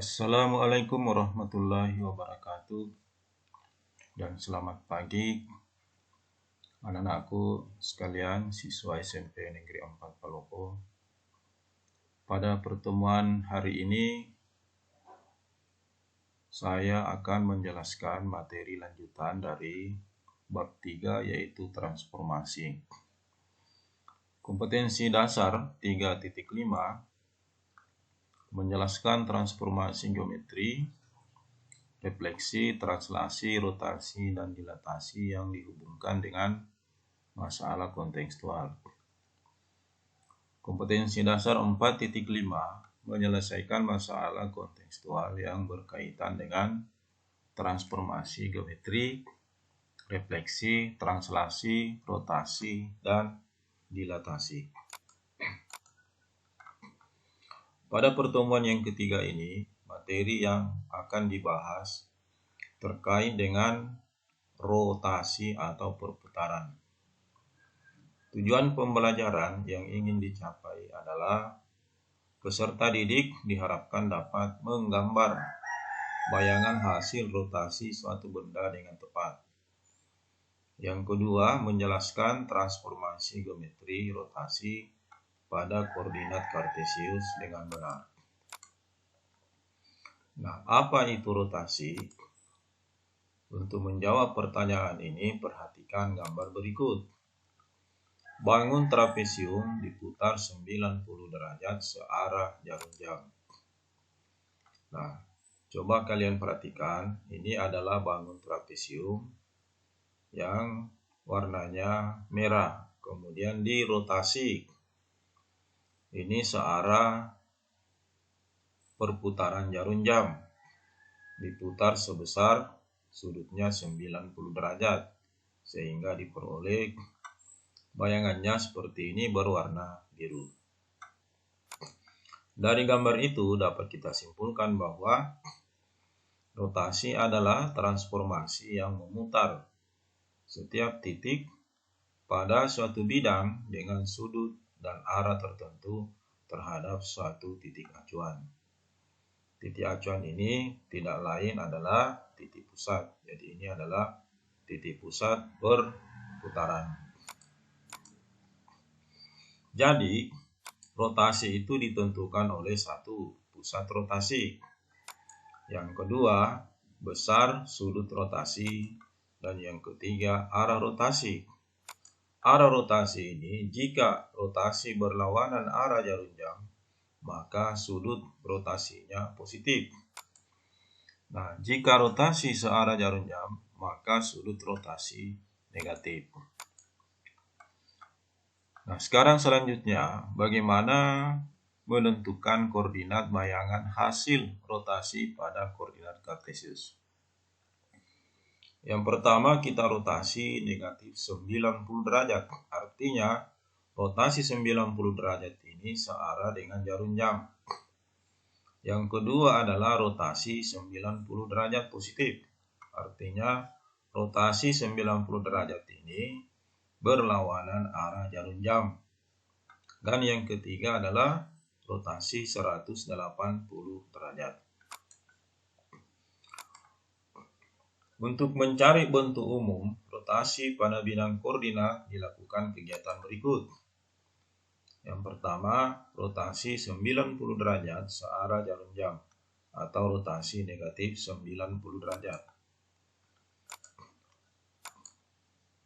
Assalamualaikum warahmatullahi wabarakatuh dan selamat pagi anak-anakku sekalian siswa SMP Negeri 4 Palopo. Pada pertemuan hari ini saya akan menjelaskan materi lanjutan dari bab 3 yaitu transformasi. Kompetensi dasar 3.5 menjelaskan transformasi geometri, refleksi, translasi, rotasi, dan dilatasi yang dihubungkan dengan masalah kontekstual. Kompetensi dasar 4.5 menyelesaikan masalah kontekstual yang berkaitan dengan transformasi geometri, refleksi, translasi, rotasi, dan dilatasi. Pada pertemuan yang ketiga ini, materi yang akan dibahas terkait dengan rotasi atau perputaran. Tujuan pembelajaran yang ingin dicapai adalah peserta didik diharapkan dapat menggambar bayangan hasil rotasi suatu benda dengan tepat. Yang kedua, menjelaskan transformasi geometri rotasi pada koordinat kartesius dengan benar. Nah, apa itu rotasi? Untuk menjawab pertanyaan ini, perhatikan gambar berikut. Bangun trapesium diputar 90 derajat searah jarum jam. Nah, coba kalian perhatikan, ini adalah bangun trapesium yang warnanya merah, kemudian dirotasi. Ini searah perputaran jarum jam, diputar sebesar sudutnya 90 derajat, sehingga diperoleh bayangannya seperti ini berwarna biru. Dari gambar itu dapat kita simpulkan bahwa rotasi adalah transformasi yang memutar setiap titik pada suatu bidang dengan sudut dan arah tertentu terhadap suatu titik acuan. Titik acuan ini tidak lain adalah titik pusat. Jadi ini adalah titik pusat perputaran. Jadi rotasi itu ditentukan oleh satu, pusat rotasi. Yang kedua, besar sudut rotasi. Dan yang ketiga, arah rotasi. Arah rotasi ini, jika rotasi berlawanan arah jarum jam, maka sudut rotasinya positif. Nah, jika rotasi searah jarum jam, maka sudut rotasi negatif. Nah, sekarang selanjutnya, bagaimana menentukan koordinat bayangan hasil rotasi pada koordinat kartesius? Yang pertama, kita rotasi negatif 90 derajat. Artinya, rotasi 90 derajat ini searah dengan jarum jam. Yang kedua adalah rotasi 90 derajat positif. Artinya, rotasi 90 derajat ini berlawanan arah jarum jam. Dan yang ketiga adalah rotasi 180 derajat. Untuk mencari bentuk umum rotasi pada bidang koordinat dilakukan kegiatan berikut. Yang pertama, rotasi 90 derajat searah jarum jam atau rotasi negatif 90 derajat.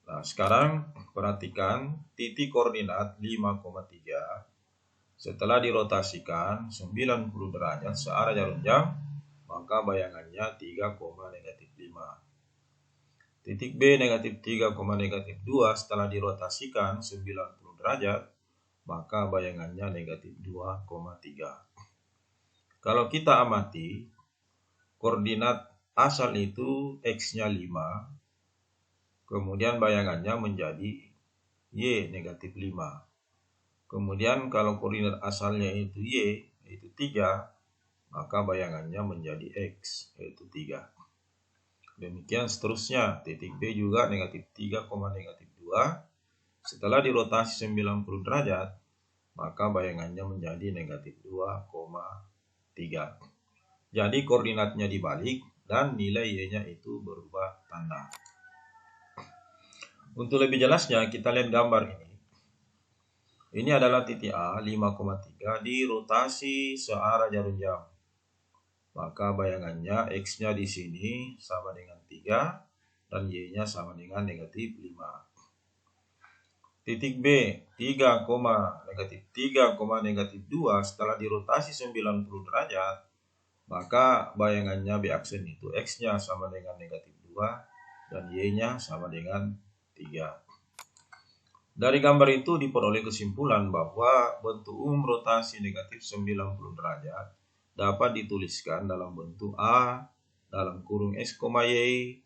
Nah, sekarang perhatikan titik koordinat 5,3 setelah dirotasikan 90 derajat searah jarum jam, maka bayangannya 3,-5. Titik B negatif 3,-2 setelah dirotasikan 90 derajat, maka bayangannya negatif 2,3. Kalau kita amati, koordinat asal itu X-nya 5, kemudian bayangannya menjadi Y negatif 5. Kemudian kalau koordinat asalnya itu Y, yaitu 3, maka bayangannya menjadi X, yaitu 3. Demikian seterusnya, titik B juga negatif 3,-2. Setelah dirotasi 90 derajat, maka bayangannya menjadi negatif 2,3. Jadi koordinatnya dibalik dan nilai Y-nya itu berubah tanda. Untuk lebih jelasnya kita lihat gambar ini. Ini adalah titik A 5,3 di rotasi searah jarum jam. Maka bayangannya X-nya di sini sama dengan 3 dan Y-nya sama dengan negatif 5. Titik B 3, negatif 3, negatif 2 setelah dirotasi 90 derajat, maka bayangannya B aksen itu X-nya sama dengan negatif 2 dan Y-nya sama dengan 3. Dari gambar itu diperoleh kesimpulan bahwa bentuk umum rotasi negatif 90 derajat dapat dituliskan dalam bentuk A dalam kurung X, Y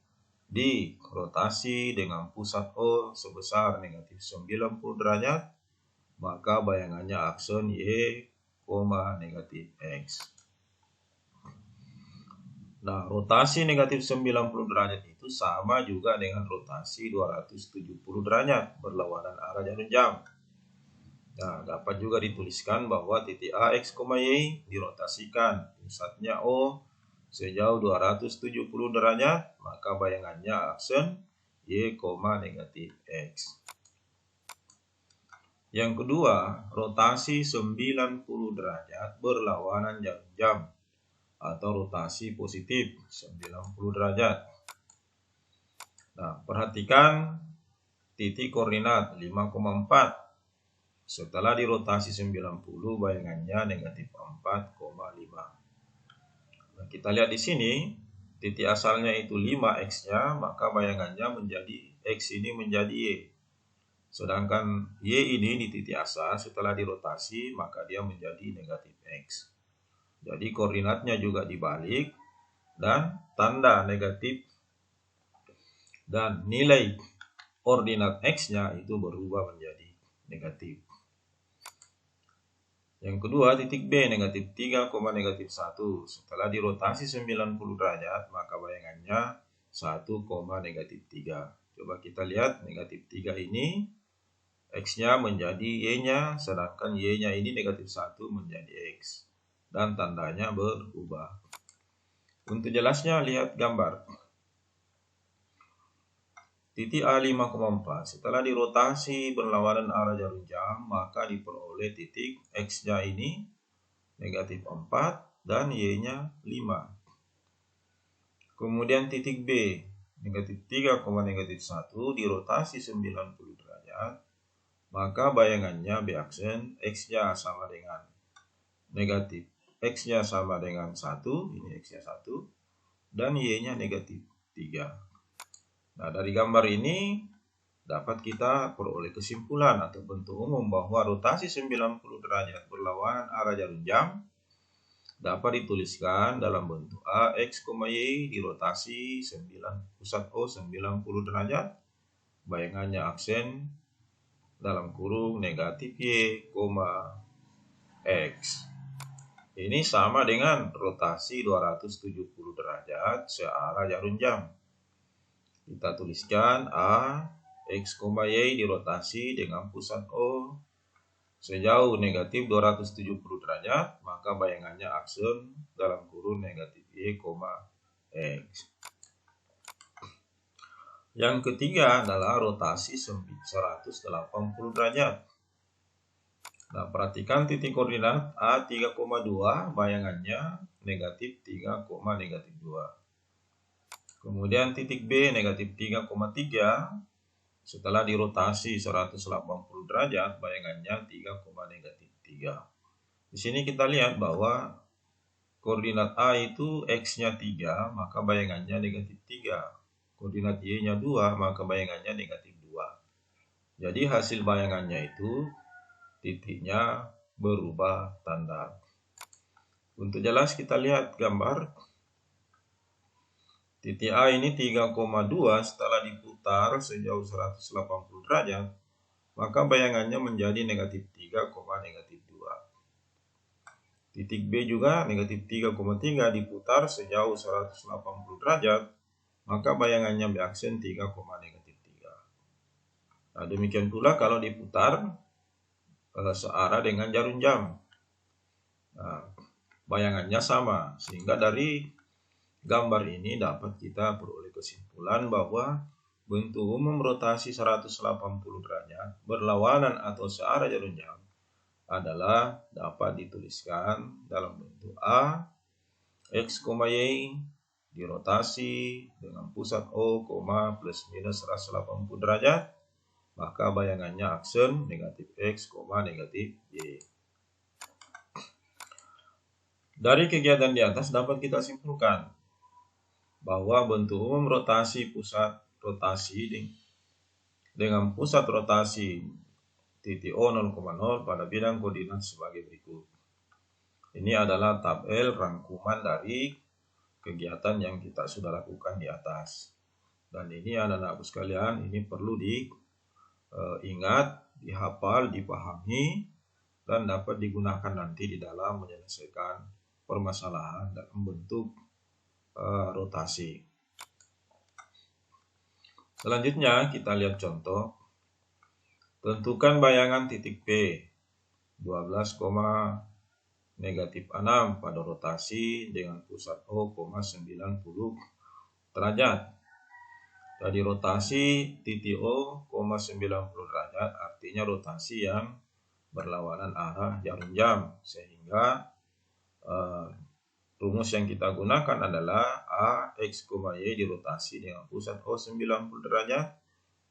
di rotasi dengan pusat O sebesar negatif 90 derajat, maka bayangannya aksen Y, negatif X. Nah, rotasi negatif 90 derajat itu sama juga dengan rotasi 270 derajat berlawanan arah jarum jam. Nah, dapat juga dituliskan bahwa titik A, X, Y dirotasikan pusatnya O sejauh 270 derajat, maka bayangannya aksen Y, negatif X. Yang kedua, rotasi 90 derajat berlawanan jarum jam atau rotasi positif 90 derajat. Nah, perhatikan titik koordinat 5,4. Setelah dirotasi 90, bayangannya negatif 4,5. Nah, kita lihat di sini, titik asalnya itu 5 X-nya, maka bayangannya menjadi X ini menjadi Y. Sedangkan Y ini di titik asal setelah dirotasi, maka dia menjadi negatif X. Jadi koordinatnya juga dibalik dan tanda negatif dan nilai ordinat X-nya itu berubah menjadi negatif. Yang kedua, titik B negatif 3, negatif 1. Setelah dirotasi 90 derajat, maka bayangannya 1, negatif 3. Coba kita lihat negatif 3 ini X-nya menjadi Y-nya, sedangkan Y-nya ini negatif 1 menjadi X. Dan tandanya berubah. Untuk jelasnya, lihat gambar. Titik A 5,4. Setelah dirotasi berlawanan arah jarum jam, maka diperoleh titik X-nya ini negatif 4 dan Y-nya 5. Kemudian titik B negatif 3, negatif 1 dirotasi 90 derajat, maka bayangannya B aksen X-nya sama dengan negatif X-nya sama dengan 1, ini X-nya 1, dan Y-nya negatif 3. Nah, dari gambar ini dapat kita peroleh kesimpulan atau bentuk umum bahwa rotasi 90 derajat berlawanan arah jarum jam dapat dituliskan dalam bentuk A, X, Y dirotasi pusat O 90 derajat, bayangannya aksen dalam kurung negatif Y, X. Ini sama dengan rotasi 270 derajat searah jarum jam. Kita tuliskan A, X, Y dirotasi dengan pusat O sejauh negatif 270 derajat, maka bayangannya aksen dalam kurung negatif Y, X. Yang ketiga adalah rotasi 180 derajat. Nah, perhatikan titik koordinat A 3,2, bayangannya negatif 3, negatif 2. Kemudian titik B negatif 3,3, setelah dirotasi 180 derajat, bayangannya 3, negatif 3. Di sini kita lihat bahwa koordinat A itu X-nya 3, maka bayangannya negatif 3. Koordinat Y-nya 2, maka bayangannya negatif 2. Jadi hasil bayangannya itu titiknya berubah tanda. Untuk jelas kita lihat gambar. Titik A ini 3,2 setelah diputar sejauh 180 derajat, maka bayangannya menjadi negatif 3, negatif 2. Titik B juga negatif 3,3 diputar sejauh 180 derajat, maka bayangannya B aksen 3, negatif 3. Nah, demikian pula kalau diputar searah dengan jarum jam. Nah, bayangannya sama. Sehingga dari gambar ini dapat kita peroleh kesimpulan bahwa bentuk umum rotasi 180 derajat berlawanan atau searah jarum jam adalah dapat dituliskan dalam bentuk A, X, Y dirotasi dengan pusat O, plus minus 180 derajat, maka bayangannya aksen negatif X, negatif Y. Dari kegiatan di atas dapat kita simpulkan bahwa bentuk umum rotasi pusat rotasi dengan pusat rotasi titik O 0,0 pada bidang koordinat sebagai berikut. Ini adalah tabel rangkuman dari kegiatan yang kita sudah lakukan di atas. Dan ini anak-anakku sekalian, ini perlu diingat, dihafal, dipahami, dan dapat digunakan nanti di dalam menyelesaikan permasalahan dalam bentuk rotasi. Selanjutnya kita lihat contoh. Tentukan bayangan titik P 12, negatif 6 pada rotasi dengan pusat O, 90 derajat. Jadi rotasi titik O, 90 derajat artinya rotasi yang berlawanan arah jarum jam. Sehingga rumus yang kita gunakan adalah A, X, Y dirotasi dengan pusat O 90 derajat.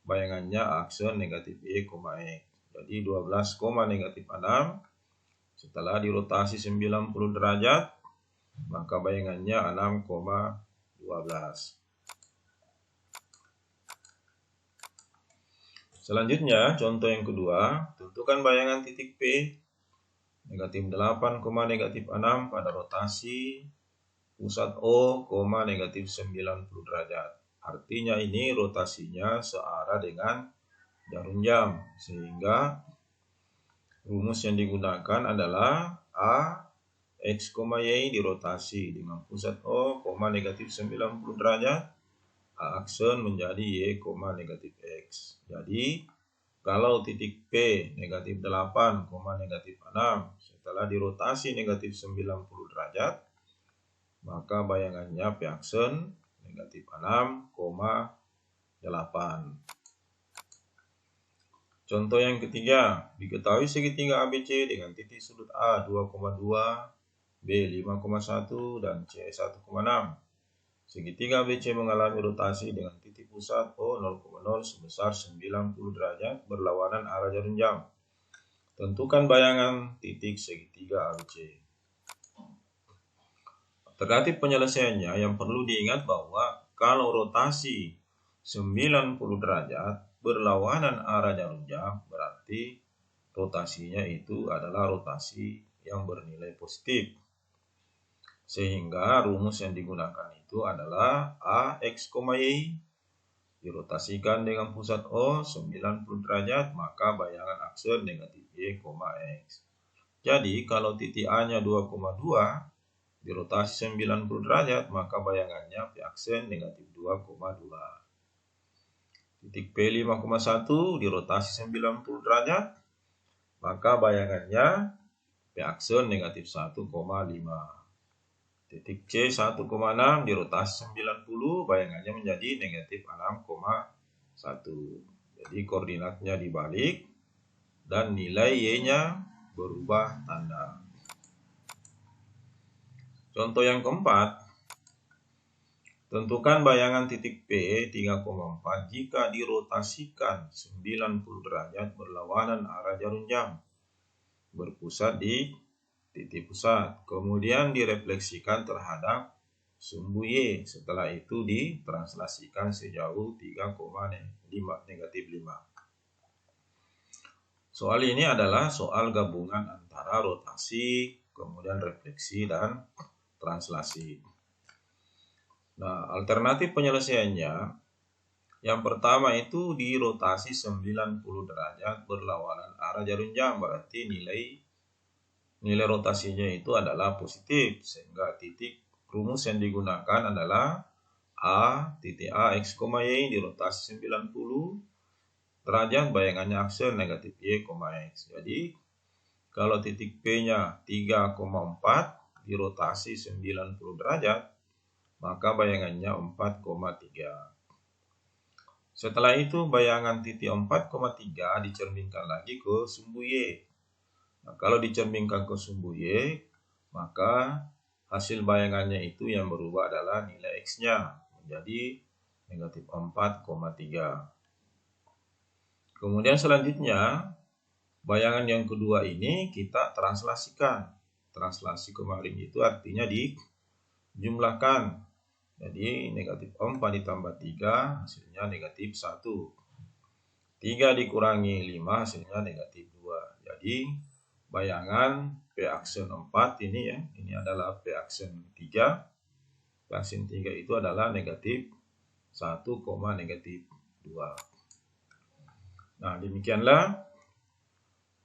Bayangannya aksen negatif Y, X. Jadi 12, negatif 6. Setelah dirotasi 90 derajat, maka bayangannya 6,12. Selanjutnya, contoh yang kedua, tentukan bayangan titik P negatif 8, negatif 6 pada rotasi pusat O, negatif 90 derajat. Artinya ini rotasinya searah dengan jarum jam. Sehingga rumus yang digunakan adalah A, X, Y dirotasi dengan pusat O, negatif 90 derajat. Aksen menjadi Y, negatif X. Jadi kalau titik P negatif 8, negatif 6 setelah dirotasi negatif 90 derajat, maka bayangannya P aksen negatif 6,8. Contoh yang ketiga, diketahui segitiga ABC dengan titik sudut A 2,2, B 5,1, dan C 1,6. Segitiga ABC mengalami rotasi dengan titik pusat O 0,0 sebesar 90 derajat berlawanan arah jarum jam. Tentukan bayangan titik segitiga ABC. Alternatif penyelesaiannya yang perlu diingat bahwa kalau rotasi 90 derajat berlawanan arah jarum jam, berarti rotasinya itu adalah rotasi yang bernilai positif. Sehingga rumus yang digunakan itu adalah A, X, Y dirotasikan dengan pusat O 90 derajat, maka bayangan aksen negatif Y, X. Jadi kalau titik A-nya 2,2 dirotasi 90 derajat, maka bayangannya P aksen negatif 2,2. Titik P 5,1 dirotasi 90 derajat, maka bayangannya P aksen negatif 1,5. Titik C 1,6 dirotasi 90, bayangannya menjadi negatif 6,1. Jadi koordinatnya dibalik dan nilai Y-nya berubah tanda. Contoh yang keempat, tentukan bayangan titik P 3,4 jika dirotasikan 90 derajat berlawanan arah jarum jam, berpusat di titik pusat, kemudian direfleksikan terhadap sumbu Y, setelah itu ditranslasikan sejauh 3,5 negatif 5. Soal ini adalah soal gabungan antara rotasi, kemudian refleksi, dan translasi. Nah, alternatif penyelesaiannya, yang pertama itu dirotasi 90 derajat berlawanan arah jarum jam, berarti nilai rotasinya itu adalah positif, sehingga titik rumus yang digunakan adalah A, titik A, X, Y dirotasi 90 derajat, bayangannya aksen negatif Y, X. Jadi kalau titik P-nya 3,4 dirotasi 90 derajat, maka bayangannya 4,3. Setelah itu bayangan titik 4,3 dicerminkan lagi ke sumbu Y. Nah, kalau dicerminkan ke sumbu Y, maka hasil bayangannya itu yang berubah adalah nilai X-nya menjadi negatif 4,3. Kemudian selanjutnya, bayangan yang kedua ini kita translasikan. Translasi kemarin itu artinya dijumlahkan. Jadi negatif 4 ditambah 3 hasilnya negatif 1. 3 dikurangi 5 hasilnya negatif 2. Jadi bayangan P aksen 4 ini ya, ini adalah P aksen 3. P aksen 3 itu adalah negatif 1, negatif 2. Nah, demikianlah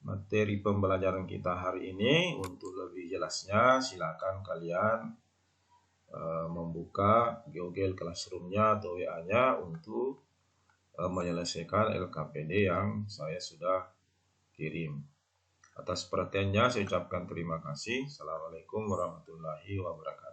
materi pembelajaran kita hari ini. Untuk lebih jelasnya silakan kalian membuka Google Classroom-nya atau WA-nya untuk menyelesaikan LKPD yang saya sudah kirim. Atas perhatiannya saya ucapkan terima kasih. Assalamualaikum warahmatullahi wabarakatuh.